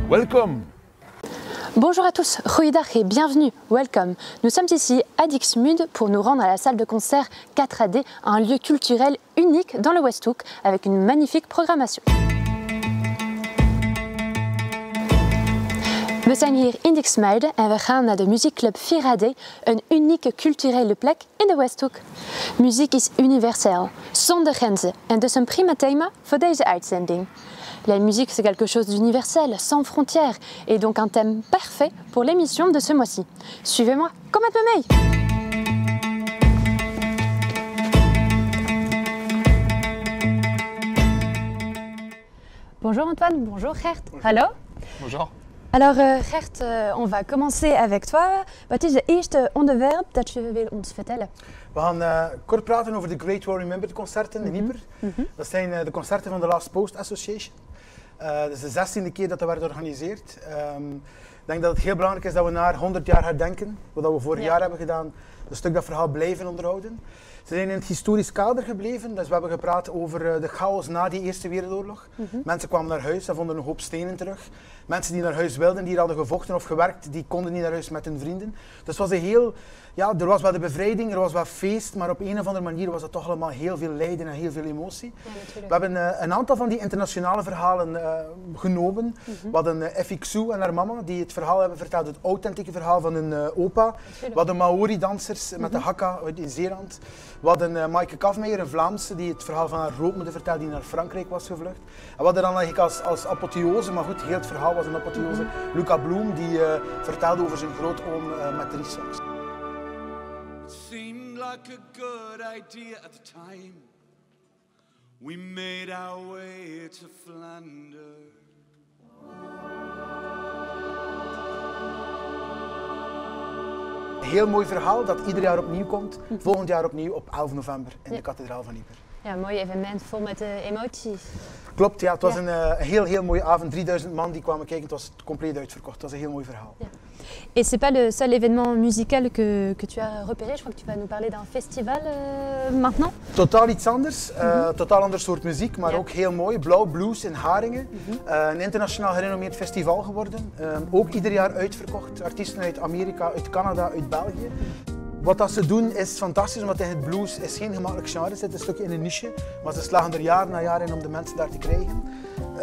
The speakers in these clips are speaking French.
Welcome. Bonjour à tous, goeiedag et bienvenue, welcome. Nous sommes ici à Dixmude pour nous rendre à la salle de concert 4AD, un lieu culturel unique dans le Westhoek avec une magnifique programmation. We zijn hier in Dixmude en we gaan naar de muziekclub 4AD, een unieke culturele plek in de Westhoek. Muziek is universeel, zonder grenzen en dus een prima thema voor deze uitzending. La musique, c'est quelque chose d'universel, sans frontières, et donc un thème parfait pour l'émission de ce mois-ci. Suivez-moi, kom met me mee! Bonjour Antoine, bonjour Gert. Hallo. Bonjour. Alors Gert, on va commencer avec toi. Wat is het eerste onderwerp dat je wil ons vertellen? We gaan kort praten over de Great War Remembered concerten in Ieper. Dat zijn de concerten van de Last Post Association. Dat is de 16e keer dat werd georganiseerd. Ik denk dat het heel belangrijk is dat we naar 100 jaar herdenken, wat we vorig jaar hebben gedaan, een stuk dat verhaal blijven onderhouden. Ze zijn in het historisch kader gebleven, dus we hebben gepraat over de chaos na die Eerste Wereldoorlog. Mensen kwamen naar huis en vonden een hoop stenen terug. Mensen die naar huis wilden, die hadden gevochten of gewerkt, die konden niet naar huis met hun vrienden. Dus het was een heel, ja, er was wel de bevrijding, er was wel feest, maar op een of andere manier was het toch allemaal heel veel lijden en heel veel emotie. Ja, we hebben een aantal van die internationale verhalen genomen. We hadden Effie Xu en haar mama, die het verhaal hebben verteld, het authentieke verhaal van hun opa. We hadden Maori-dansers met de Hakka uit Zeeland. We hadden Maaike Kafmeijer, een Vlaamse, die het verhaal van haar grootmoeder vertelde, die naar Frankrijk was gevlucht. En we hadden dan eigenlijk als apotheose, maar goed, heel het verhaal was een apotheose, Luca Bloem, die vertelde over zijn grootoom met 3 songs. It seemed like a good idea at the time. We made our way to Flanders. Een heel mooi verhaal dat ieder jaar opnieuw komt, volgend jaar opnieuw op 11 november in de kathedraal van Ieper. Ja, een mooi evenement vol met emoties. Klopt, ja, het was een heel mooie avond. 3000 man die kwamen kijken, het was compleet uitverkocht. Het was een heel mooi verhaal. Ja. Et c'est pas le seul événement musical que tu as repéré. Je crois que tu vas nous parler d'un festival maintenant. Totaal iets anders, totaal ander soort muziek, maar ook heel mooi. Blauw Blues in Haringen, een internationaal gerenommeerd festival geworden. Ook ieder jaar uitverkocht. Artiesten uit Amerika, uit Canada, uit België. Wat dat ze doen is fantastisch, omdat in het blues is geen gemakkelijk genre, het zit een stukje in een niche, maar ze slagen er jaar na jaar in om de mensen daar te krijgen.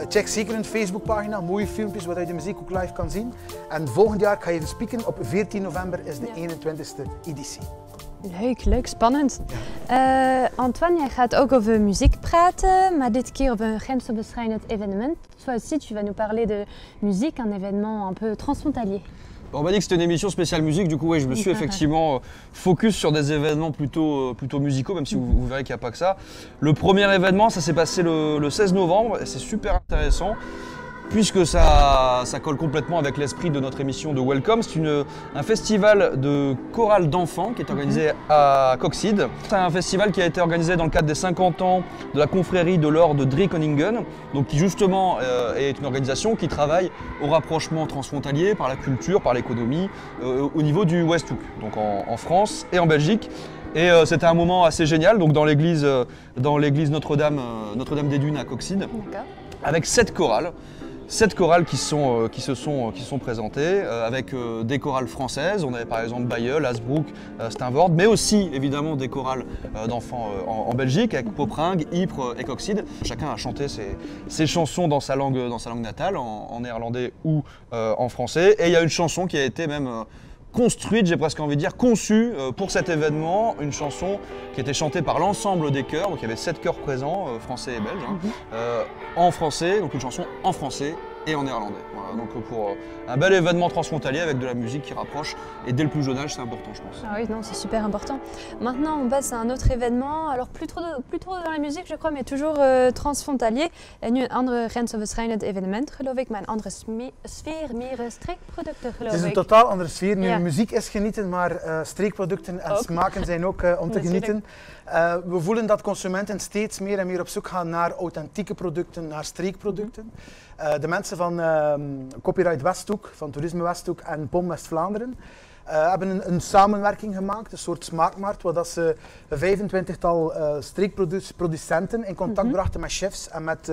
Check zeker hun Facebookpagina, mooie filmpjes waar je de muziek ook live kan zien. En volgend jaar ga je even spieken, op 14 november is de 21ste editie. Leuk, spannend. Ja. Antoine, jij gaat ook over muziek praten, maar dit keer op een grensoverschrijdend événement. Toi aussi, tu vas nous parler de musique, un événement un peu transfrontalier. On m'a dit que c'était une émission spéciale musique, du coup ouais, je me suis effectivement focus sur des événements plutôt musicaux, même si vous verrez qu'il n'y a pas que ça. Le premier événement, ça s'est passé le 16 novembre, et c'est super intéressant, puisque ça colle complètement avec l'esprit de notre émission de Welcome. C'est un festival de chorale d'enfants qui est organisé à Coxide. C'est un festival qui a été organisé dans le cadre des 50 ans de la confrérie de l'or de Driekoningen, donc qui justement est une organisation qui travaille au rapprochement transfrontalier par la culture, par l'économie, au niveau du Westhoek, donc en France et en Belgique. Et c'était un moment assez génial, donc dans l'église Notre-Dame des Dunes à Coxide, avec 7 chorales. 7 chorales qui se sont présentées, avec des chorales françaises. On avait par exemple Bailleul, Hasbrook, Steenvoorde, mais aussi évidemment des chorales d'enfants en Belgique, avec Poperingue, Ypres et Coxide. Chacun a chanté ses chansons dans sa langue natale, en néerlandais ou en français. Et il y a une chanson qui a été même construite, j'ai presque envie de dire, conçue pour cet événement, une chanson qui était chantée par l'ensemble des chœurs, donc il y avait 7 chœurs présents, français et belges, en français, donc une chanson en français et en néerlandais. Voilà, donc pour un bel événement transfrontalier avec de la musique qui rapproche, et dès le plus jeune âge, c'est important, je pense. Ah oui, non, c'est super important. Maintenant, on passe à un autre événement, alors plus trop dans la musique, je crois, mais toujours transfrontalier. En nu een andere grensoverschrijdend evenement, geloof ik, maar een andere sfeer, meer streekproducten, geloof ik. Het is een totaal andere sfeer. Nu, muziek is genieten, maar streekproducten en smaken zijn ook om te genieten. We voelen dat consumenten steeds meer en meer op zoek gaan naar authentieke producten, naar streekproducten. De mensen van Copyright Westhoek, van Toerisme Westhoek en POM West-Vlaanderen hebben een samenwerking gemaakt, een soort smaakmarkt, waar dat ze een 25-tal streekproducenten in contact brachten met chefs en met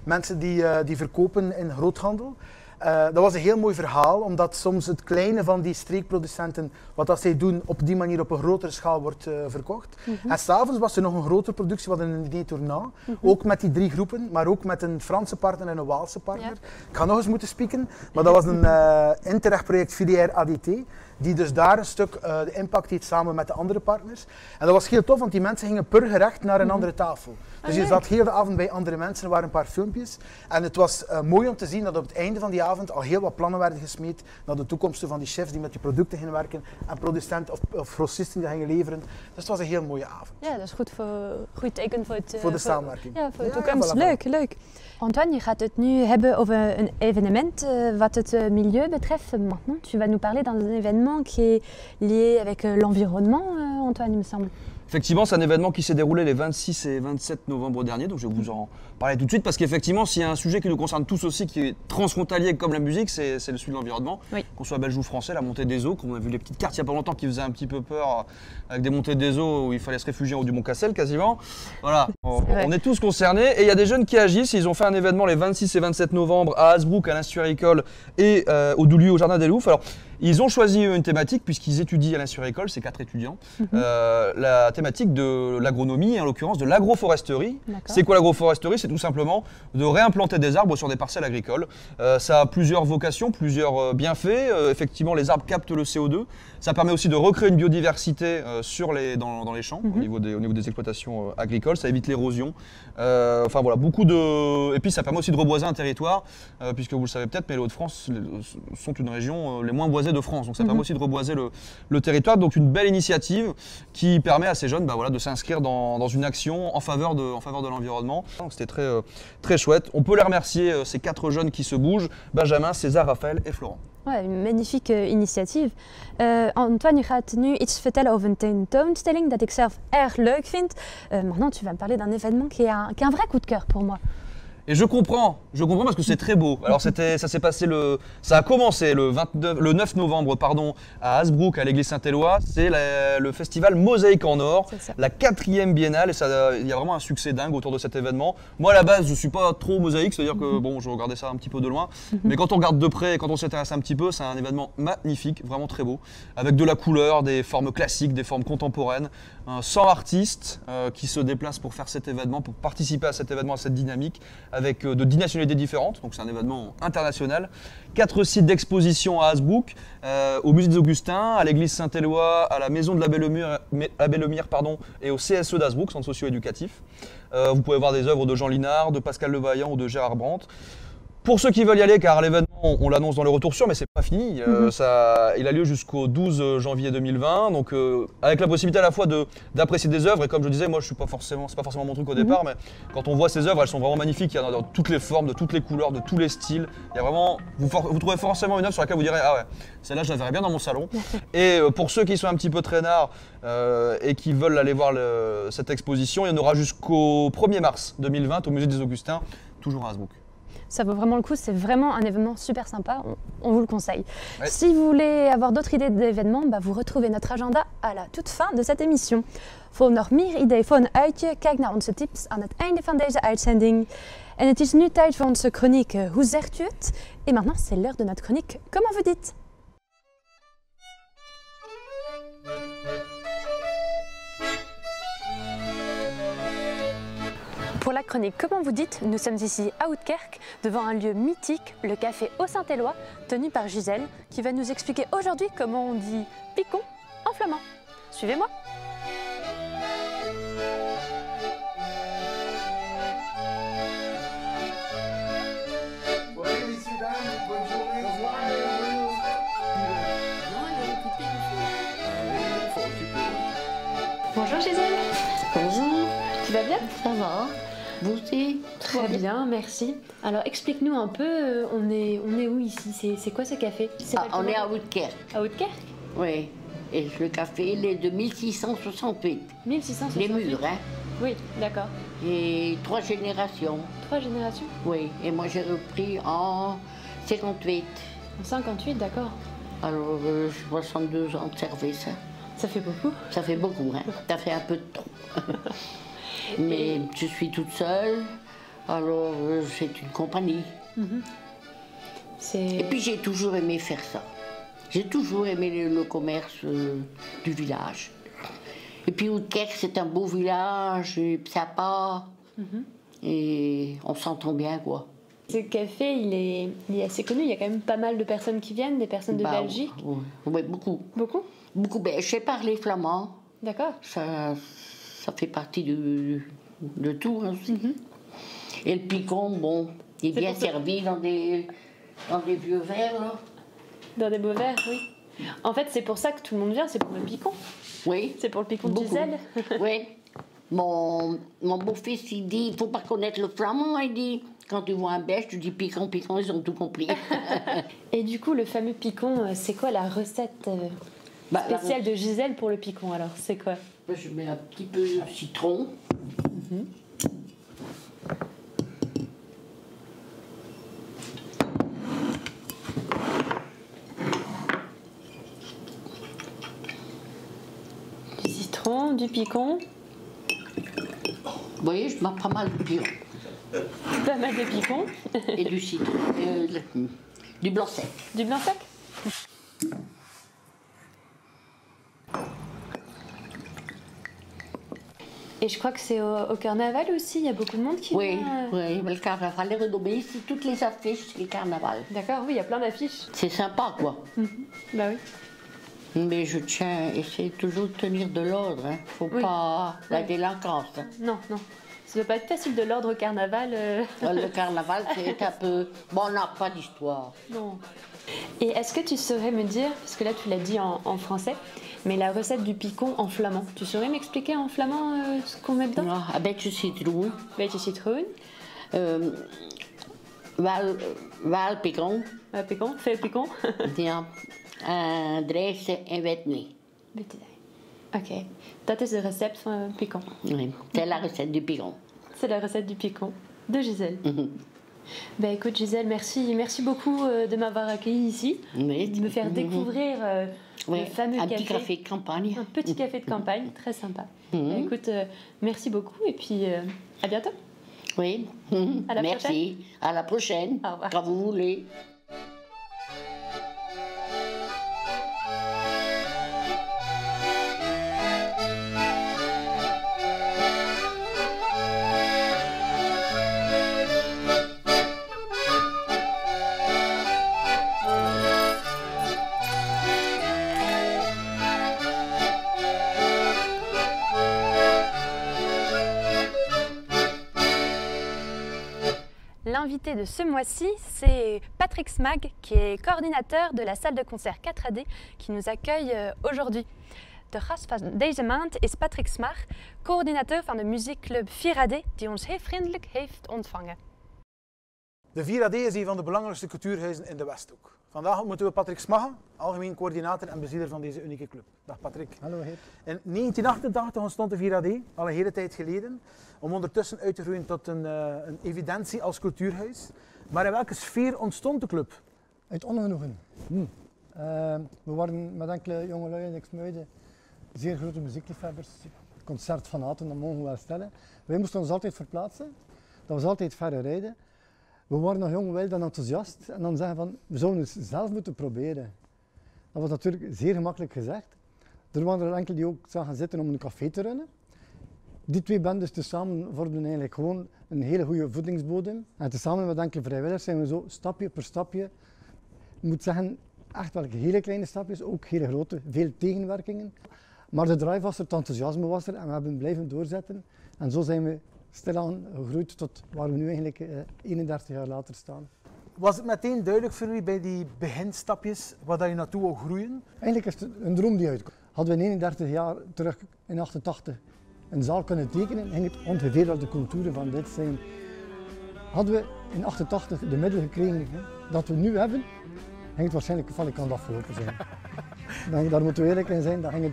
mensen die verkopen in groothandel. Dat was een heel mooi verhaal, omdat soms het kleine van die streekproducenten, wat dat zij doen, op die manier op een grotere schaal wordt verkocht. En s'avonds was er nog een grotere productie, wat een diner tournant, ook met die 3 groepen, maar ook met een Franse partner en een Waalse partner. Ja. Ik ga nog eens moeten spieken, maar dat was een Interreg-project Filière ADT, die dus daar een stuk de impact heeft samen met de andere partners. En dat was heel tof, want die mensen gingen per gerecht naar een andere tafel. Dus je zat heel de avond bij andere mensen, er waren een paar filmpjes. En het was mooi om te zien dat op het einde van die avond al heel wat plannen werden gesmeed naar de toekomsten van die chefs die met die producten gingen werken en producenten of grossisten die gingen leveren. Dus het was een heel mooie avond. Ja, dat is goed teken voor de samenwerking. Ja, voor de toekomst. Leuk, leuk. Antoine, je gaat het nu hebben over een evenement wat het milieu betreft. Maintenant, tu vas nous parler d'un événement qui est lié avec l'environnement, Antoine, il me semble. Effectivement, c'est un événement qui s'est déroulé les 26 et 27 novembre dernier, donc je vais vous en parler tout de suite, parce qu'effectivement, s'il y a un sujet qui nous concerne tous aussi, qui est transfrontalier comme la musique, c'est celui de l'environnement. Oui. Qu'on soit belge ou français, la montée des eaux, qu'on a vu les petites cartes il n'y a pas longtemps qui faisaient un petit peu peur, avec des montées des eaux où il fallait se réfugier en haut du Mont Cassel quasiment. Voilà, on est tous concernés, et il y a des jeunes qui agissent. Ils ont fait un événement les 26 et 27 novembre à Hasbrook, à l'Institut et au Doulieu, au Jardin des Louvres. Alors, ils ont choisi une thématique puisqu'ils étudient à l'Institut, c'est 4 étudiants, la thématique de l'agronomie, en l'occurrence de l'agroforesterie. C'est quoi l'agroforesterie? C'est tout simplement de réimplanter des arbres sur des parcelles agricoles. Ça a plusieurs vocations, plusieurs bienfaits. Effectivement, les arbres captent le CO2. Ça permet aussi de recréer une biodiversité dans les champs, au niveau des exploitations agricoles. Ça évite l'érosion. Enfin voilà, beaucoup de... Et puis ça permet aussi de reboiser un territoire, puisque vous le savez peut-être, mais les Hauts-de-France sont une région les moins boisées de France. Donc ça permet aussi de reboiser le territoire. Donc une belle initiative qui permet à ces jeunes voilà, de s'inscrire dans une action en faveur de l'environnement. C'était très chouette. On peut les remercier, ces 4 jeunes qui se bougent, Benjamin, César, Raphaël et Florent. Ouais, een magnifieke initiatief. Antoine, je gaat nu iets vertellen over een tentoonstelling dat ik zelf erg leuk vind. Maintenant, tu vas me parler d'un événement qui est un vrai coup de cœur pour moi. Et je comprends parce que c'est très beau. Alors ça a commencé le 9 novembre à Hasbrook, à l'église Saint-Éloi. C'est le festival Mosaïque en or, la 4e biennale, et il y a vraiment un succès dingue autour de cet événement. Moi à la base je suis pas trop mosaïque, c'est-à-dire que bon, je regardais ça un petit peu de loin, mais quand on regarde de près et quand on s'intéresse un petit peu, c'est un événement magnifique, vraiment très beau, avec de la couleur, des formes classiques, des formes contemporaines, 100 artistes qui se déplacent pour faire cet événement, pour participer à cet événement, à cette dynamique, avec de 10 nationalités différentes, donc c'est un événement international. 4 sites d'exposition à Hasbrook, au musée des Augustins, à l'église Saint-Éloi, à la maison de la Belle-Mire et au CSE d'Hasbrook, centre socio-éducatif. Vous pouvez voir des œuvres de Jean Linard, de Pascal Levaillant ou de Gérard Brandt. Pour ceux qui veulent y aller, car l'événement, on l'annonce dans le retour sûr, mais c'est pas fini. Il a lieu jusqu'au 12 janvier 2020, donc avec la possibilité à la fois d'apprécier des œuvres. Et comme je disais, moi, c'est pas forcément mon truc au départ, mais quand on voit ces œuvres, elles sont vraiment magnifiques. Il y en a dans toutes les formes, de toutes les couleurs, de tous les styles. Il y a vraiment, vous trouvez forcément une œuvre sur laquelle vous direz ah ouais, celle-là, je la verrais bien dans mon salon. Et pour ceux qui sont un petit peu traînards et qui veulent aller voir cette exposition, il y en aura jusqu'au 1er mars 2020 au musée des Augustins, toujours à Hasbrook. Ça vaut vraiment le coup, c'est vraiment un événement super sympa, on vous le conseille. Ouais. Si vous voulez avoir d'autres idées d'événements, vous retrouvez notre agenda à la toute fin de cette émission. Voor nog meer ideeën voor een uitje, kijk naar onze tips aan het einde van deze uitzending. En het is nu tijd voor onze chronique Hoe zegt u het? Et maintenant, c'est l'heure de notre chronique Comment vous dites? Pour la chronique Comment vous dites, nous sommes ici à Oudekerk, devant un lieu mythique, le café au Saint-Éloi, tenu par Gisèle, qui va nous expliquer aujourd'hui comment on dit picon en flamand. Suivez-moi. Bonjour Gisèle. Bonjour. Tu vas bien? Ça va. Vous aussi? Très bien, merci. Alors explique-nous un peu, on est où ici? C'est quoi ce café? On est à Oudekerk. À Oudekerk? Oui. Et le café, il est de 1668. 1668? Les murs, hein? Oui, d'accord. Et 3 générations. 3 générations? Oui. Et moi, j'ai repris en 58. En 58, d'accord. Alors, 62 ans de service. Ça fait beaucoup? Ça fait beaucoup, hein? Ça fait un peu de trop. Mais je suis toute seule, alors c'est une compagnie. Et puis j'ai toujours aimé faire ça. J'ai toujours aimé le commerce du village. Et puis Oudekerk, c'est un beau village, sympa. Et on s'entend bien, quoi. Ce café, il est assez connu. Il y a quand même pas mal de personnes qui viennent, des personnes de Belgique. Oui, beaucoup. Beaucoup? Beaucoup. Ben, je sais parler flamand. D'accord. Ça fait partie de tout hein, aussi. Et le picon, bon, il est bien servi dans des vieux verres, là. Dans des beaux verres, oui. En fait, c'est pour ça que tout le monde vient, c'est pour le picon. Oui. C'est pour le picon de Gisèle. Oui. Mon beau-fils, il dit, il ne faut pas connaître le flamand, il dit. Quand tu vois un belge, tu dis picon, picon, ils ont tout compris. Et du coup, le fameux picon, c'est quoi la recette spéciale de Gisèle pour le picon, alors? C'est quoi? Je mets un petit peu de citron. Du citron, du picon. Vous voyez, je mets pas mal de picon. Pas mal de picon. Et du citron. Du blanc sec. Du blanc sec? Et je crois que c'est au carnaval aussi, il y a beaucoup de monde qui vient. Oui, mais le carnaval est renommé ici, toutes les affiches, c'est le carnaval. D'accord, oui, il y a plein d'affiches. C'est sympa, quoi. Bah oui. Mais je tiens, essayer toujours de tenir de l'ordre, hein. Faut pas la délinquance. Hein. Non, non. Ça ne doit pas être facile de l'ordre au carnaval. Le carnaval, c'est un peu... Bon, on n'a pas d'histoire. Non. Et est-ce que tu saurais me dire, parce que là tu l'as dit en français, mais la recette du picon en flamand, tu saurais m'expliquer en flamand ce qu'on met dedans? Een beetje citroen. Beetje citroen. Waalpicon. Picon, veel picon. Ja. Drijfse en wetnee. Ok, dat is de recept van picon. Oui, c'est la recette du picon. C'est la recette du picon de Gisèle. Ben écoute Gisèle, merci beaucoup de m'avoir accueillie ici, de me faire découvrir le fameux un petit café de campagne. Un petit café de campagne, très sympa. Ben, écoute, merci beaucoup et puis à bientôt. Oui, à la merci. Prochaine. À la prochaine, au revoir. Quand vous voulez. L'invité de ce mois-ci, c'est Patrick Smag, qui est coordinateur de la salle de concert 4AD, qui nous accueille aujourd'hui. De gast van deze maand is Patrick Smag, coördinateur van de muziekclub 4AD, die ons heel vriendelijk heeft ontvangen. De 4AD is een van de belangrijkste cultuurhuizen in de Westhoek. Vandaag ontmoeten we Patrick Smagge, algemeen coördinator en bezitter van deze unieke club. Dag Patrick. Hallo Heer. In 1988 ontstond de 4AD, al een hele tijd geleden, om ondertussen uit te groeien tot een evidentie als cultuurhuis. Maar in welke sfeer ontstond de club? Uit ongenoegen. We waren met enkele jongelui in Xmuiden zeer grote muziekliefhebbers, concertfanaten, dat mogen we wel stellen. Wij moesten ons altijd verplaatsen, dat was altijd verre rijden. We waren nog jong, wild en enthousiast en dan zeggen van, we zouden het zelf moeten proberen. Dat was natuurlijk zeer gemakkelijk gezegd. Er waren er enkele die ook zagen zitten om een café te runnen. Die twee bendes tezamen vormden eigenlijk gewoon een hele goede voedingsbodem. En tezamen met enkele vrijwilligers zijn we zo stapje per stapje, ik moet zeggen, echt wel hele kleine stapjes, ook hele grote, veel tegenwerkingen. Maar de drive was er, het enthousiasme was er en we hebben blijven doorzetten. En zo zijn we stilaan gegroeid tot waar we nu eigenlijk 31 jaar later staan. Was het meteen duidelijk voor u bij die beginstapjes waar je naartoe wil groeien? Eigenlijk is het een droom die uitkomt. Hadden we 31 jaar terug in 88 een zaal kunnen tekenen, ging het ongeveer wel de contouren van dit zijn. Hadden we in 88 de middelen gekregen dat we nu hebben, ging het waarschijnlijk valikant afgelopen zijn. Daar moeten we eerlijk in zijn, dan gingen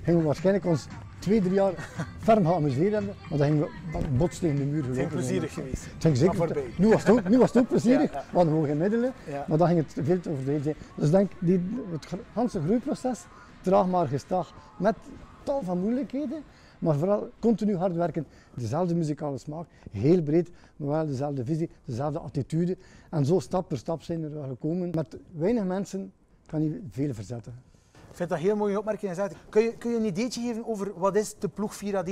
we waarschijnlijk ons 2-3 jaar ferm geamuseerd hebben, maar dan gingen we bots tegen de muur gelopen. Het is plezierig geweest. Het ging zeker, nu was het ook plezierig, we hadden gewoon geen middelen, maar dan ging het veel te overdreven zijn. Dus ik denk, het hele groeiproces traag maar gestaag, met tal van moeilijkheden, maar vooral continu hard werken. Dezelfde muzikale smaak, heel breed, maar wel dezelfde visie, dezelfde attitude. En zo stap per stap zijn we er gekomen. Met weinig mensen kan je veel verzetten. Ik vind dat heel mooie opmerking. Kun je een ideetje geven over wat is de ploeg 4AD?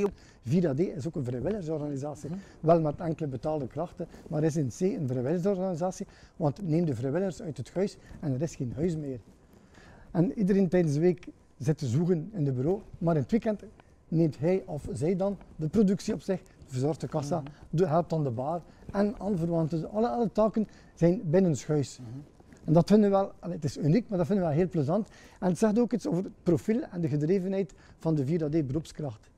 4AD is ook een vrijwilligersorganisatie, wel met enkele betaalde krachten, maar is in C een vrijwilligersorganisatie, want neem de vrijwilligers uit het huis en er is geen huis meer. En iedereen tijdens de week zit te zoeken in de bureau, maar in het weekend neemt hij of zij dan de productie op zich, verzorgt de kassa, helpt dan de bar en aanverwanten. Dus alle taken zijn binnenshuis. En dat vinden we wel, het is uniek, maar dat vinden we wel heel plezant. En het zegt ook iets over het profiel en de gedrevenheid van de 4AD beroepskracht.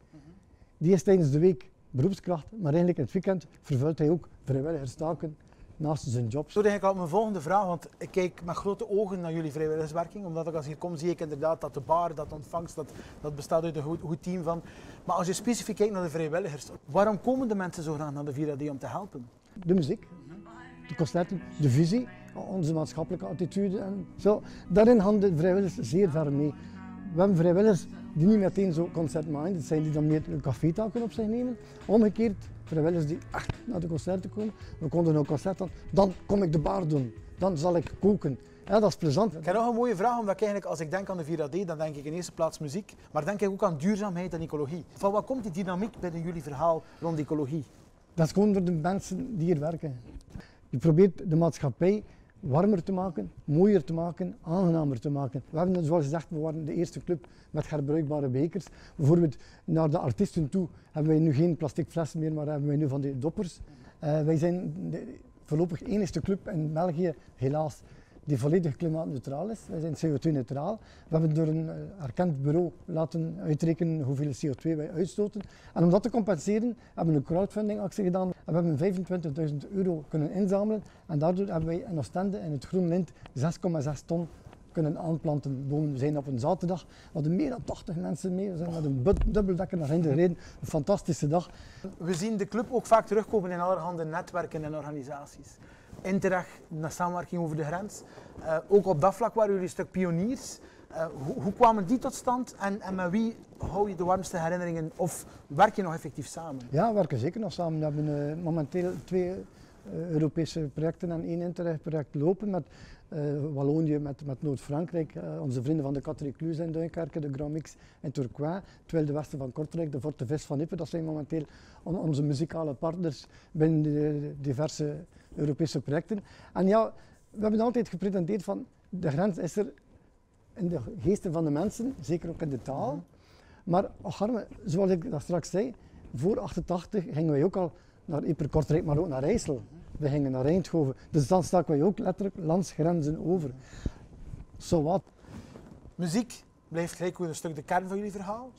Die is tijdens de week beroepskracht, maar eigenlijk in het weekend vervult hij ook vrijwilligerstaken naast zijn job. Zo denk ik al mijn volgende vraag, want ik kijk met grote ogen naar jullie vrijwilligerswerking. Omdat ik als ik hier kom, zie ik inderdaad dat de bar, dat ontvangst, dat bestaat uit een goed team van. Maar als je specifiek kijkt naar de vrijwilligers, waarom komen de mensen zo graag naar de 4AD om te helpen? De muziek, de concerten, de visie, onze maatschappelijke attitude en zo. Daarin gaan de vrijwilligers zeer ver mee. We hebben vrijwilligers die niet meteen zo concert-minded zijn, die dan meer een cafetaken op zich nemen. Omgekeerd, vrijwilligers die echt naar de concerten komen. We konden een concert dan kom ik de bar doen, dan zal ik koken. Ja, dat is plezant. Ik heb nog een mooie vraag, omdat ik eigenlijk, als ik denk aan de 4AD, dan denk ik in eerste plaats muziek, maar denk ik ook aan duurzaamheid en ecologie. Van wat komt die dynamiek binnen jullie verhaal rond ecologie? Dat is gewoon door de mensen die hier werken. Je probeert de maatschappij warmer te maken, mooier te maken, aangenamer te maken. We hebben, zoals gezegd, we waren de eerste club met herbruikbare bekers. Bijvoorbeeld naar de artiesten toe hebben wij nu geen plastic flessen meer, maar hebben wij nu van die doppers. Wij zijn voorlopig enigste club in België, helaas, die volledig klimaatneutraal is. Wij zijn CO2-neutraal. We hebben door een erkend bureau laten uitrekenen hoeveel CO2 wij uitstoten. En om dat te compenseren hebben we een crowdfunding-actie gedaan. En we hebben €25.000 kunnen inzamelen. En daardoor hebben wij in Oostende in het Groen Lint 6,6 ton kunnen aanplanten. We zijn op een zaterdag, we hadden meer dan 80 mensen mee. We zijn met een dubbeldekker naar Hinde gereden. Een fantastische dag. We zien de club ook vaak terugkomen in allerhande netwerken en organisaties. Interreg, naar samenwerking over de grens. Ook op dat vlak waren jullie een stuk pioniers. Hoe kwamen die tot stand en met wie hou je de warmste herinneringen of werk je nog effectief samen? Ja, we werken zeker nog samen. We hebben momenteel 2 Europese projecten en 1 Interreg-project lopen met Wallonië, met Noord-Frankrijk, onze vrienden van de Katholieke Cluse in Duinkerke, de Grand Mix in Tourcoing, terwijl de westen van Kortrijk, de Forte Vis van Ippe, dat zijn momenteel onze muzikale partners binnen de diverse Europese projecten. En ja, we hebben altijd gepretendeerd van de grens is er in de geesten van de mensen, zeker ook in de taal. Maar zoals ik dat straks zei, voor 88 gingen wij ook al naar Ieper-Kortrijk, maar ook naar IJssel. We gingen naar Eindhoven. Dus dan staken wij ook letterlijk landsgrenzen over. Zo wat. Muziek blijft gelijk een stuk de kern van jullie verhaal.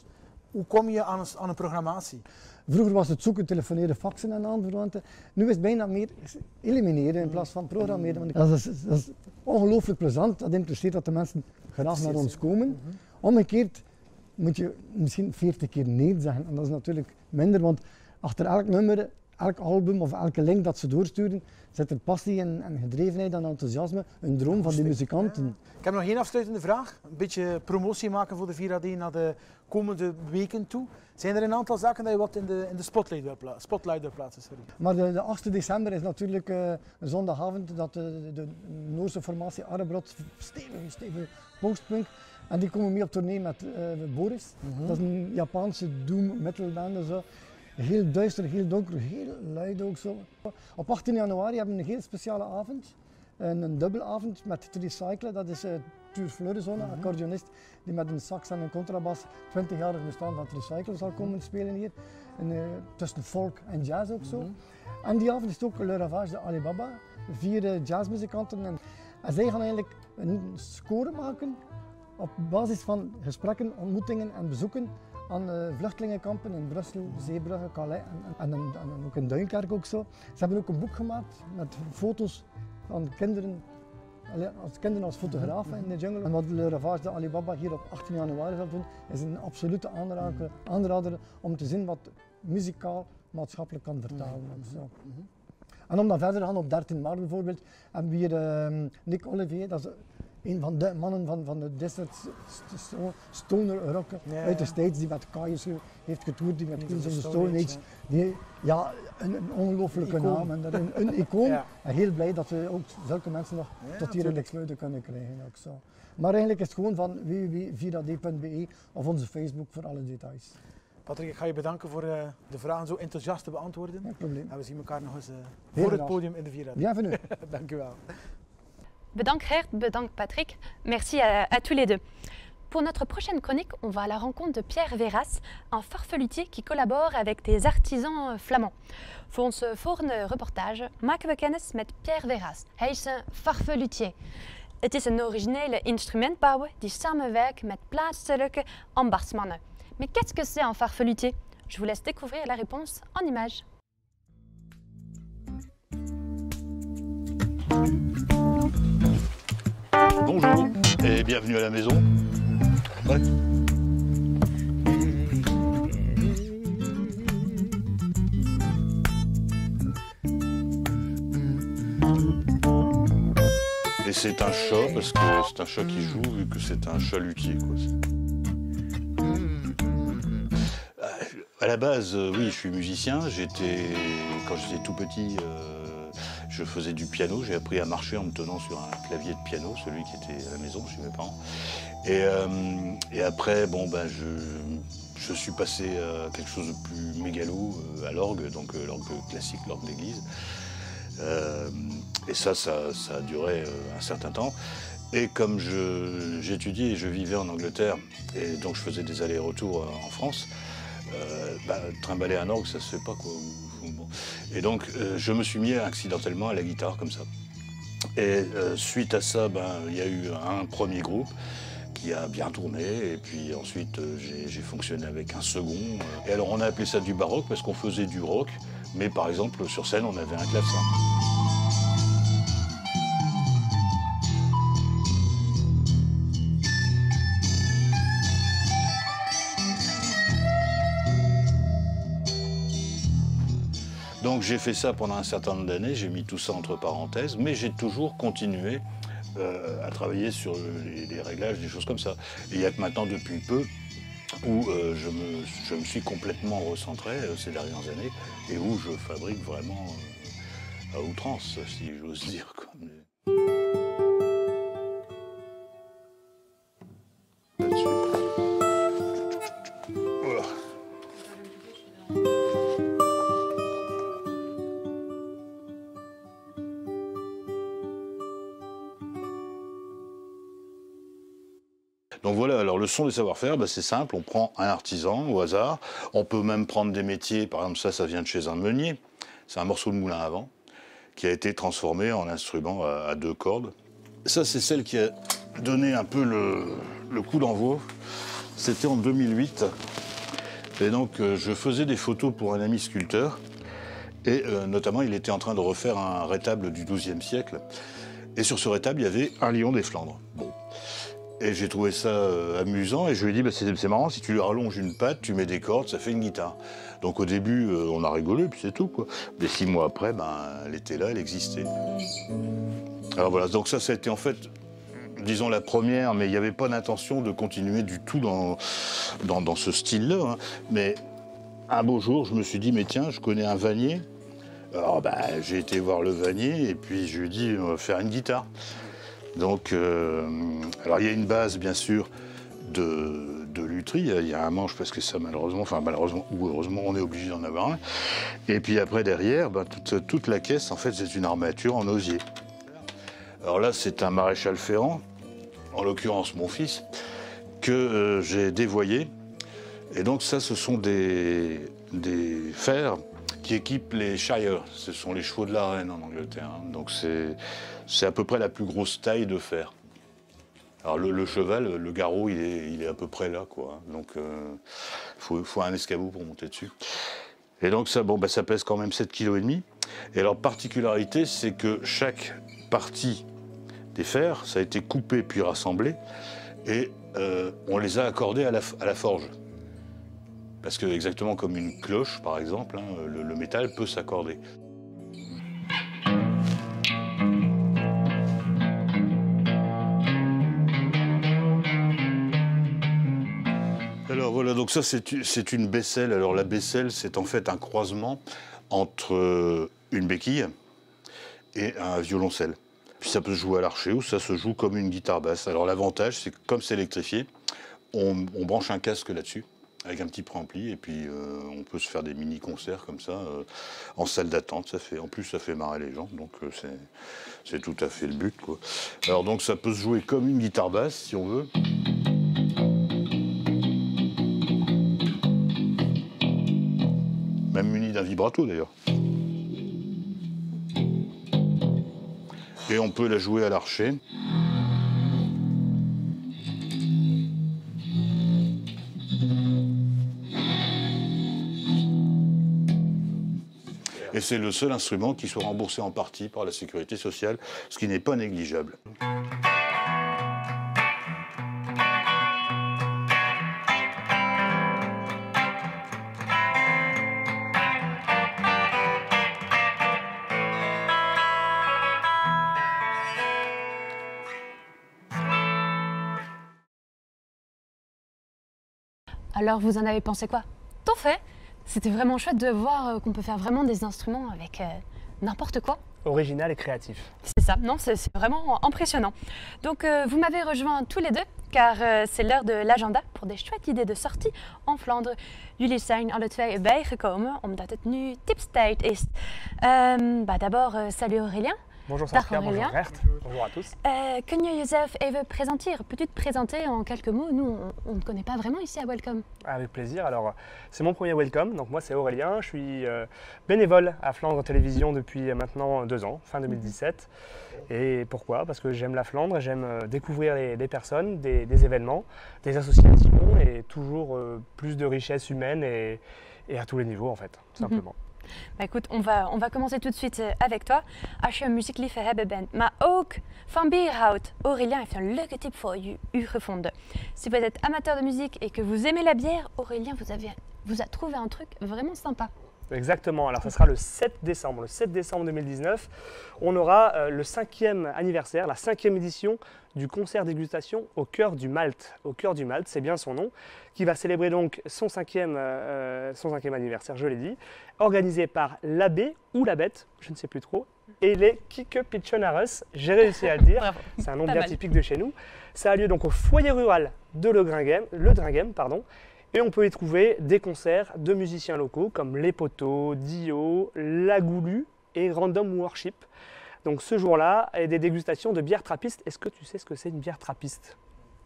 Hoe kom je aan een programmatie? Vroeger was het zoeken, telefoneren, faxen en aanverwanten. Nu is het bijna meer elimineren in plaats van programmeren. Dat is ongelooflijk plezant. Dat impliceert dat de mensen graag naar ons komen. Omgekeerd moet je misschien 40 keer nee zeggen. En dat is natuurlijk minder, want achter elk nummer, elk album of elke link dat ze doorsturen, zit er passie en gedrevenheid en enthousiasme, een droom van die muzikanten. Ik heb nog één afsluitende vraag. Een beetje promotie maken voor de 4AD naar de komende weken toe. Zijn er een aantal zaken dat je wat in de spotlight wil plaatsen? Sorry. Maar de 8 december is natuurlijk een zondagavond dat de Noorse formatie Arebrot, stevige postpunk, en die komen mee op tournee met Boris. Dat is een Japanse doom metal band. Zo. Heel duister, heel donker, heel luid ook zo. Op 18 januari hebben we een heel speciale avond. Een dubbelavond met Tricyclen, dat is Tuur Fleurizone, accordeonist, die met een sax en een contrabas 20-jarig bestaan van Tricyclen zal komen spelen hier. Tussen folk en jazz ook zo. En die avond is het ook Le Ravage de Alibaba, 4 jazzmuzikanten. En zij gaan eigenlijk een score maken op basis van gesprekken, ontmoetingen en bezoeken aan vluchtelingenkampen in Brussel, Zeebrugge, Calais en ook in Duinkerke ook zo. Ze hebben ook een boek gemaakt met foto's van kinderen, als fotografen in de jungle. En wat Le Ravage de Alibaba hier op 18 januari zal doen, is een absolute aanrader om te zien wat muzikaal maatschappelijk kan vertalen. Zo. En om dan verder te gaan, op 13 maart bijvoorbeeld, hebben we hier Nick Olivier, dat is een van de mannen van de Desert Stoner rock uit de States, die met Kaius heeft getoerd, die met Queens of the Stone Age. Die, ja, een ongelooflijke naam en een icoon. Ja. En heel blij dat we ook zulke mensen nog tot hier in Lexmuiden kunnen krijgen. Ook zo. Maar eigenlijk is het gewoon van www.virad.be of onze Facebook voor alle details. Patrick, ik ga je bedanken voor de vragen zo enthousiast te beantwoorden. Geen probleem. En we zien elkaar nog eens voor het podium in de Virad. Bienvenue. Dank u wel. Bedankt Gert, bedankt Patrick. Merci à tous les deux. Pour notre prochaine chronique, on va à la rencontre de Pierre Verras, un farfelutier qui collabore avec des artisans flamands. Voor ons volgende reportage maken we kennis met Pierre Verras. Hij is een farfelutier. Het is een originele instrumentbouwer die samenwerkt met plaatselijke ambachtsmannen. Mais qu'est-ce que c'est un farfelutier? Je vous laisse découvrir la réponse en images. Bonjour et bienvenue à la maison. Ouais. Et c'est un chat parce que c'est un chat qui joue vu que c'est un chalutier, quoi. À la base, oui, je suis musicien. Quand j'étais tout petit, je faisais du piano. J'ai appris à marcher en me tenant sur un clavier de piano, celui qui était à la maison chez mes parents. Et après, bon, ben, je suis passé à quelque chose de plus mégalo, à l'orgue, donc l'orgue classique, l'orgue d'église. Et ça a duré un certain temps. Et comme j'étudiais et je vivais en Angleterre, et donc je faisais des allers-retours en France, trimballer un orgue, ça se fait pas, quoi. Bon. Et donc, je me suis mis accidentellement à la guitare, comme ça. Et suite à ça, il y a eu un premier groupe qui a bien tourné, et puis ensuite, j'ai fonctionné avec un second. Et alors, on a appelé ça du baroque, parce qu'on faisait du rock, mais par exemple, sur scène, on avait un clavecin. Donc j'ai fait ça pendant un certain nombre d'années, j'ai mis tout ça entre parenthèses, mais j'ai toujours continué à travailler sur les réglages, des choses comme ça. Et il n'y a que maintenant, depuis peu, où je me suis complètement recentré ces dernières années, et où je fabrique vraiment à outrance, si j'ose dire, quoi. Là-dessus. Voilà. Donc voilà, alors le son des savoir-faire, c'est simple, on prend un artisan au hasard, on peut même prendre des métiers, par exemple ça vient de chez un meunier, c'est un morceau de moulin à vent qui a été transformé en instrument à 2 cordes. Ça c'est celle qui a donné un peu le coup d'envoi, c'était en 2008, et donc je faisais des photos pour un ami sculpteur, et notamment il était en train de refaire un rétable du XIIe siècle, et sur ce rétable il y avait un lion des Flandres. Bon. Et j'ai trouvé ça amusant et je lui ai dit c'est marrant, si tu lui rallonges une patte, tu mets des cordes, ça fait une guitare. Donc au début, on a rigolé, puis c'est tout, quoi. Mais 6 mois après, elle était là, elle existait. Alors voilà, donc ça a été en fait, disons la première, mais il n'y avait pas d'intention de continuer du tout dans ce style-là. Hein. Mais un beau jour, je me suis dit, mais tiens, je connais un vannier. Alors j'ai été voir le vannier et puis je lui ai dit, on va faire une guitare. Donc, alors il y a une base, bien sûr, de lutherie. Il y a un manche parce que ça, malheureusement ou heureusement, on est obligé d'en avoir un. Et puis après, derrière, toute la caisse, en fait, c'est une armature en osier. Alors là, c'est un maréchal Ferrand, en l'occurrence mon fils, que j'ai dévoyé. Et donc ça, ce sont des fers qui équipent les Shire. Ce sont les chevaux de la reine en Angleterre. Hein. Donc c'est à peu près la plus grosse taille de fer. Alors le cheval, le garrot, il est à peu près là, quoi. Donc faut un escabeau pour monter dessus. Et donc ça, ça pèse quand même 7,5 kg. Et leur particularité, c'est que chaque partie des fers, ça a été coupé puis rassemblé, et on les a accordés à la forge. Parce que, exactement comme une cloche, par exemple, hein, le métal peut s'accorder. donc ça c'est une bécelle. Alors la bécelle, c'est en fait un croisement entre une béquille et un violoncelle. Puis ça peut se jouer à l'archet ou ça se joue comme une guitare basse. Alors l'avantage, c'est que comme c'est électrifié, on branche un casque là-dessus avec un petit préampli et puis on peut se faire des mini-concerts comme ça en salle d'attente. En plus, ça fait marrer les gens, donc c'est tout à fait le but, quoi. Alors donc ça peut se jouer comme une guitare basse si on veut. Même muni d'un vibrato d'ailleurs. Et on peut la jouer à l'archet. Et c'est le seul instrument qui soit remboursé en partie par la sécurité sociale, ce qui n'est pas négligeable. Alors vous en avez pensé quoi? T'en fais? C'était vraiment chouette de voir qu'on peut faire vraiment des instruments avec n'importe quoi. Original et créatif. C'est ça, non, c'est vraiment impressionnant. Donc vous m'avez rejoints tous les deux car c'est l'heure de l'agenda pour des chouettes idées de sortie en Vlaanderen. Jullie zijn alle twee bijgekomen omdat het nu tipstijd is. D'abord, salut Aurélien. Bonjour Dag Saskia, bonjour Aurélien. Gert, bonjour à tous. Kun je jezelf even présenter? Peux-tu te présenter en quelques mots? Nous, on ne connaît pas vraiment ici à Welcome. Avec plaisir. Alors, c'est mon premier Welcome. Donc moi, c'est Aurélien. Je suis bénévole à Flandre Télévision depuis maintenant 2 ans, fin 2017. Et pourquoi? Parce que j'aime la Flandre, j'aime découvrir des personnes, des événements, des associations et toujours plus de richesse humaine et à tous les niveaux en fait, tout simplement. Bah écoute, on va commencer tout de suite avec toi. Als je een muziekliefhebber bent, maar ook van bier houdt, Aurélien heeft een leuke tip voor u gevonden. Si vous êtes amateur de musique et que vous aimez la bière, Aurélien vous a trouvé un truc vraiment sympa. Exactement, alors ça sera le 7 décembre. Le 7 décembre 2019, on aura le 5e anniversaire, la 5e édition du concert dégustation au cœur du Malte. Au cœur du Malte, c'est bien son nom, qui va célébrer donc son 5e anniversaire, je l'ai dit, organisé par l'Abbé ou la Bête, je ne sais plus trop, et les Kieke Pitchonares, j'ai réussi à le dire, c'est un nom bien typique de chez nous. Ça a lieu donc au foyer rural de Le Dringhem, et on peut y trouver des concerts de musiciens locaux comme Les Poteaux, Dio, La Goulue et Random Worship. Donc ce jour-là, et des dégustations de bière trappiste. Est-ce que tu sais ce que c'est une bière trappiste?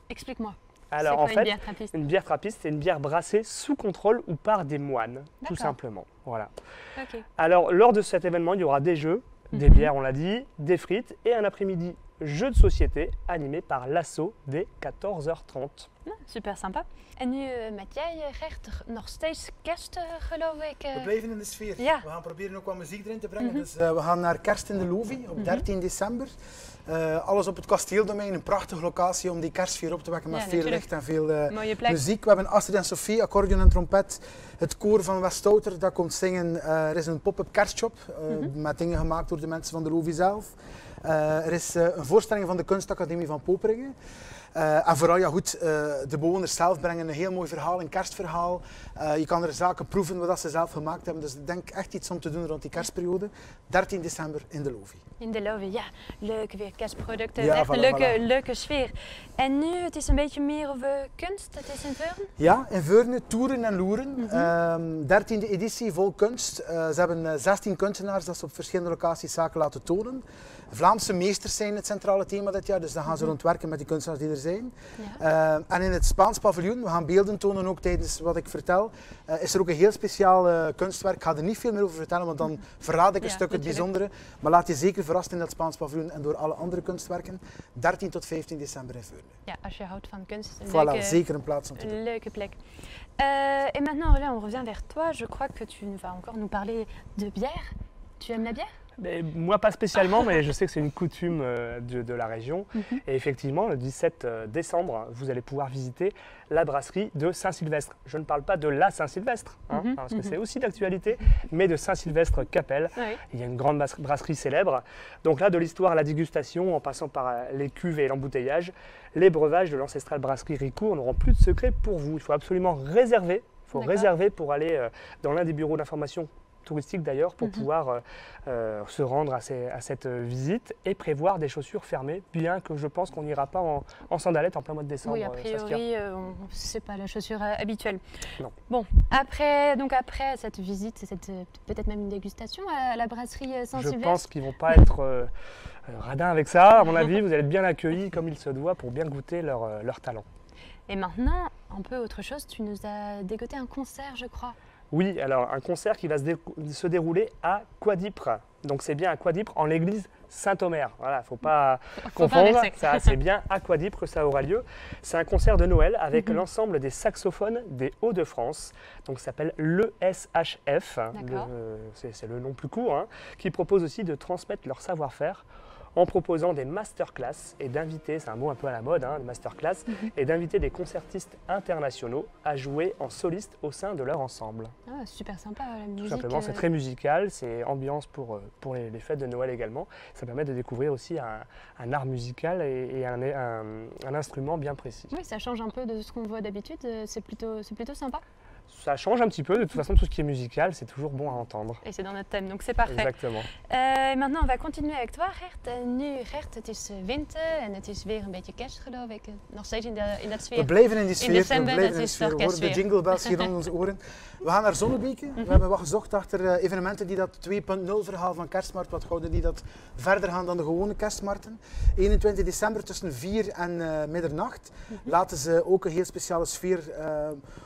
Explique-moi. Alors en fait, une bière trappiste, c'est une bière brassée sous contrôle ou par des moines, tout simplement. Voilà. Okay. Alors lors de cet événement, il y aura des jeux, des bières, on l'a dit, des frites et un après-midi jeu de société animé par l'assaut dès 14h30. Super sympa. En nu met jij, Gert, nog steeds kerst, geloof ik. We blijven in de sfeer. Ja. We gaan proberen ook wat muziek erin te brengen. Dus we gaan naar Kerst in de Lovi op 13 december. Alles op het Kasteeldomein, een prachtige locatie om die kerstsfeer op te wekken met veel licht en veel muziek. We hebben Astrid en Sophie, accordeon en trompet. Het koor van Westouter dat komt zingen. Er is een pop-up kerstshop met dingen gemaakt door de mensen van de Lovi zelf. Er is een voorstelling van de Kunstacademie van Poperingen. En vooral, ja goed, de bewoners zelf brengen een heel mooi verhaal, een kerstverhaal. Je kan er zaken proeven wat ze zelf gemaakt hebben. Dus ik denk echt iets om te doen rond die kerstperiode. 13 december in de Lovi. In de Lovi, ja. Leuk, weer kerstproducten. Ja, echt voilà, een leuke sfeer. En nu, het is een beetje meer over kunst. Het is in Veurne? Ja, in Veurne, toeren en loeren. 13e editie, vol kunst. Ze hebben 16 kunstenaars dat ze op verschillende locaties zaken laten tonen. Vlaamse meesters zijn het centrale thema dit jaar, dus dan gaan ze rondwerken met die kunstenaars die er zijn. Ja. En in het Spaans paviljoen, we gaan beelden tonen ook tijdens wat ik vertel, is er ook een heel speciaal kunstwerk. Ik ga er niet veel meer over vertellen, want dan verraad ik een stuk het bijzondere. Maar laat je zeker verrast in dat Spaans paviljoen en door alle andere kunstwerken. 13 tot 15 december in Veurne. Ja, als je houdt van kunst. Voilà, zeker een plaats om te doen. Een leuke plek. Et maintenant, Aurélien, on revient vers toi. Je crois que tu vas encore nous parler de bière. Tu aimes la bière? Mais moi, pas spécialement, mais je sais que c'est une coutume de la région. Et effectivement, le 17 décembre, vous allez pouvoir visiter la brasserie de Saint-Sylvestre. Je ne parle pas de la Saint-Sylvestre, parce que c'est aussi d'actualité, mais de Saint-Sylvestre-Capelle. Il y a une grande brasserie célèbre. Donc là, de l'histoire à la dégustation, en passant par les cuves et l'embouteillage, les breuvages de l'ancestrale brasserie Ricourt n'auront plus de secret pour vous. Il faut absolument réserver. Il faut réserver pour aller dans l'un des bureaux d'information touristique d'ailleurs pour pouvoir se rendre à cette visite et prévoir des chaussures fermées, bien que je pense qu'on n'ira pas en sandalettes en plein mois de décembre. Oui, a priori, ce n'est pas la chaussure habituelle. Non. Bon, après cette visite, peut-être même une dégustation à la brasserie Saint-Sylvestre. Je pense qu'ils ne vont pas être radins avec ça. À mon avis, vous allez être bien accueillis comme il se doit pour bien goûter leur talent. Et maintenant, un peu autre chose, tu nous as dégoté un concert, je crois. Oui, alors un concert qui va se dérouler à Quadipre. Donc c'est bien à Quadipre, en l'église Saint-Omer. Voilà, il ne faut pas confondre, c'est bien à Quadipre que ça aura lieu. C'est un concert de Noël avec l'ensemble des saxophones des Hauts-de-France. Donc ça s'appelle l'ESHF, c'est le nom plus court, qui propose aussi de transmettre leur savoir-faire en proposant des masterclass et d'inviter, c'est un mot un peu à la mode, des masterclass, et d'inviter des concertistes internationaux à jouer en soliste au sein de leur ensemble. Ah, super sympa la musique. Tout simplement, c'est très musical, c'est ambiance pour les fêtes de Noël également. Ça permet de découvrir aussi un art musical et un instrument bien précis. Oui, ça change un peu de ce qu'on voit d'habitude, c'est plutôt sympa. Ça change un petit peu, de toute façon tout ce qui est musical c'est toujours bon à entendre. Et c'est dans notre thème, donc c'est parfait. Exactement. Maintenant on va continuer avec toi Gert. Nu Gert, het is winter en het is weer een beetje kerst geloof ik. Nog steeds in dat sfeer. We blijven in die sfeer, december, we blijven in die sfeer. We horen de jingle bells hier aan onze oren. We gaan naar Zonnebeke. We hebben wat gezocht achter evenementen die dat 2.0 verhaal van kerstmarkt wat houden, die dat verder gaan dan de gewone kerstmarkten. 21 december tussen 4 en middernacht laten ze ook een heel speciale sfeer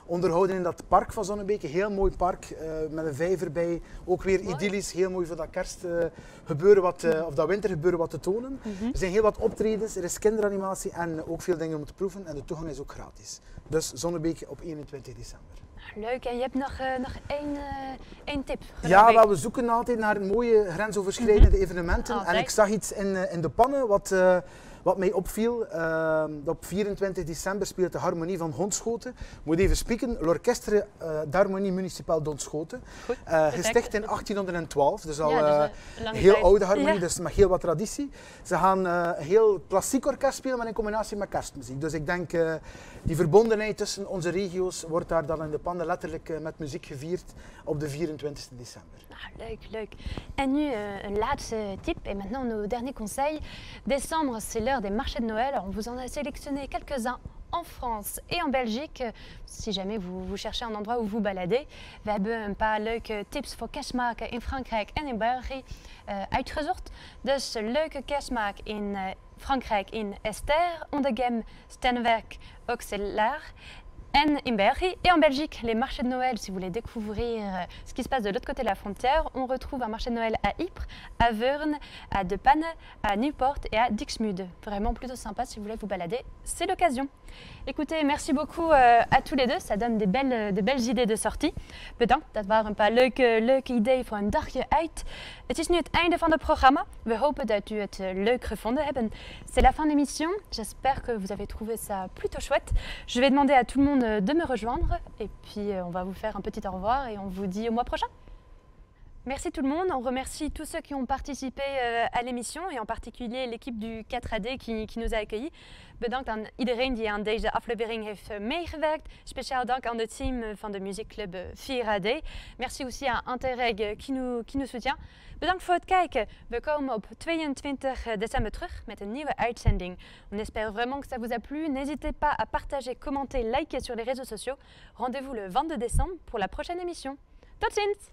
onderhouden in dat park van Zonnebeke. Heel mooi park met een vijver bij. Ook weer idyllisch, heel mooi voor dat kerstgebeuren of dat wintergebeuren wat te tonen. Er zijn heel wat optredens, er is kinderanimatie en ook veel dingen om te proeven en de toegang is ook gratis. Dus Zonnebeke op 21 december. Leuk, en je hebt nog één tip. Ja, wel, we zoeken altijd naar mooie grensoverschrijdende evenementen. En ik zag iets in de pannen wat mij opviel. Op 24 december speelt de Harmonie van Hondschoten. Ik moet even spieken. L'Orchestre d'Harmonie Municipale d'Hondschoten. Gesticht in 1812, dus al een heel oude harmonie, dus met heel wat traditie. Ze gaan een heel klassiek orkest spelen, maar in combinatie met kerstmuziek. Dus ik denk die verbondenheid tussen onze regio's wordt daar dan in de pannen letterlijk met muziek gevierd op de 24 december. Ah, leuk. En nu een laatste tip, et maintenant nos derniers conseils. Décembre, c'est l'heure des marchés de Noël. On vous en a sélectionné quelques-uns en France et en Belgique. Si jamais vous cherchez un endroit où vous baladez. We hebben een paar leuke tips voor kerstmaken in Frankrijk en in België uitgezocht. Dus leuke kerstmaak in Frankrijk in Esther, Ondegem, Stenwerk, Auxerre. Et en Belgique et en Belgique, les marchés de Noël, si vous voulez découvrir ce qui se passe de l'autre côté de la frontière, on retrouve un marché de Noël à Ypres, à Veurne, à De Panne, à Nieuwpoort et à Dixmude. Vraiment plutôt sympa si vous voulez vous balader, c'est l'occasion. Écoutez, merci beaucoup à tous les deux, ça donne de belles idées de sortie. Bedankt, dat waren een paar leuke ideeën voor een dagje uit. Het is nu het einde van het programma. We hopen dat u het leuk gevonden hebt. C'est la fin de l'émission. J'espère que vous avez trouvé ça plutôt chouette. Je vais demander à tout le monde de me rejoindre et puis on va vous faire un petit au revoir et on vous dit au mois prochain. Merci tout le monde, on remercie tous ceux qui ont participé à l'émission et en particulier l'équipe du 4AD qui nous a accueillis. Bedankt aan iedereen die aan deze aflevering heeft meegewerkt. Speciaal dank aan het team van de muziekclub 4AD. Merci aussi à Interreg qui nous soutient. Bedankt voor het kijken. We komen op 22 december terug met een nieuwe uitzending. On espère vraiment que ça vous a plu. N'hésitez pas à partager, commenter, liker sur les réseaux sociaux. Rendez-vous le 22 décembre pour la prochaine émission. Tot ziens!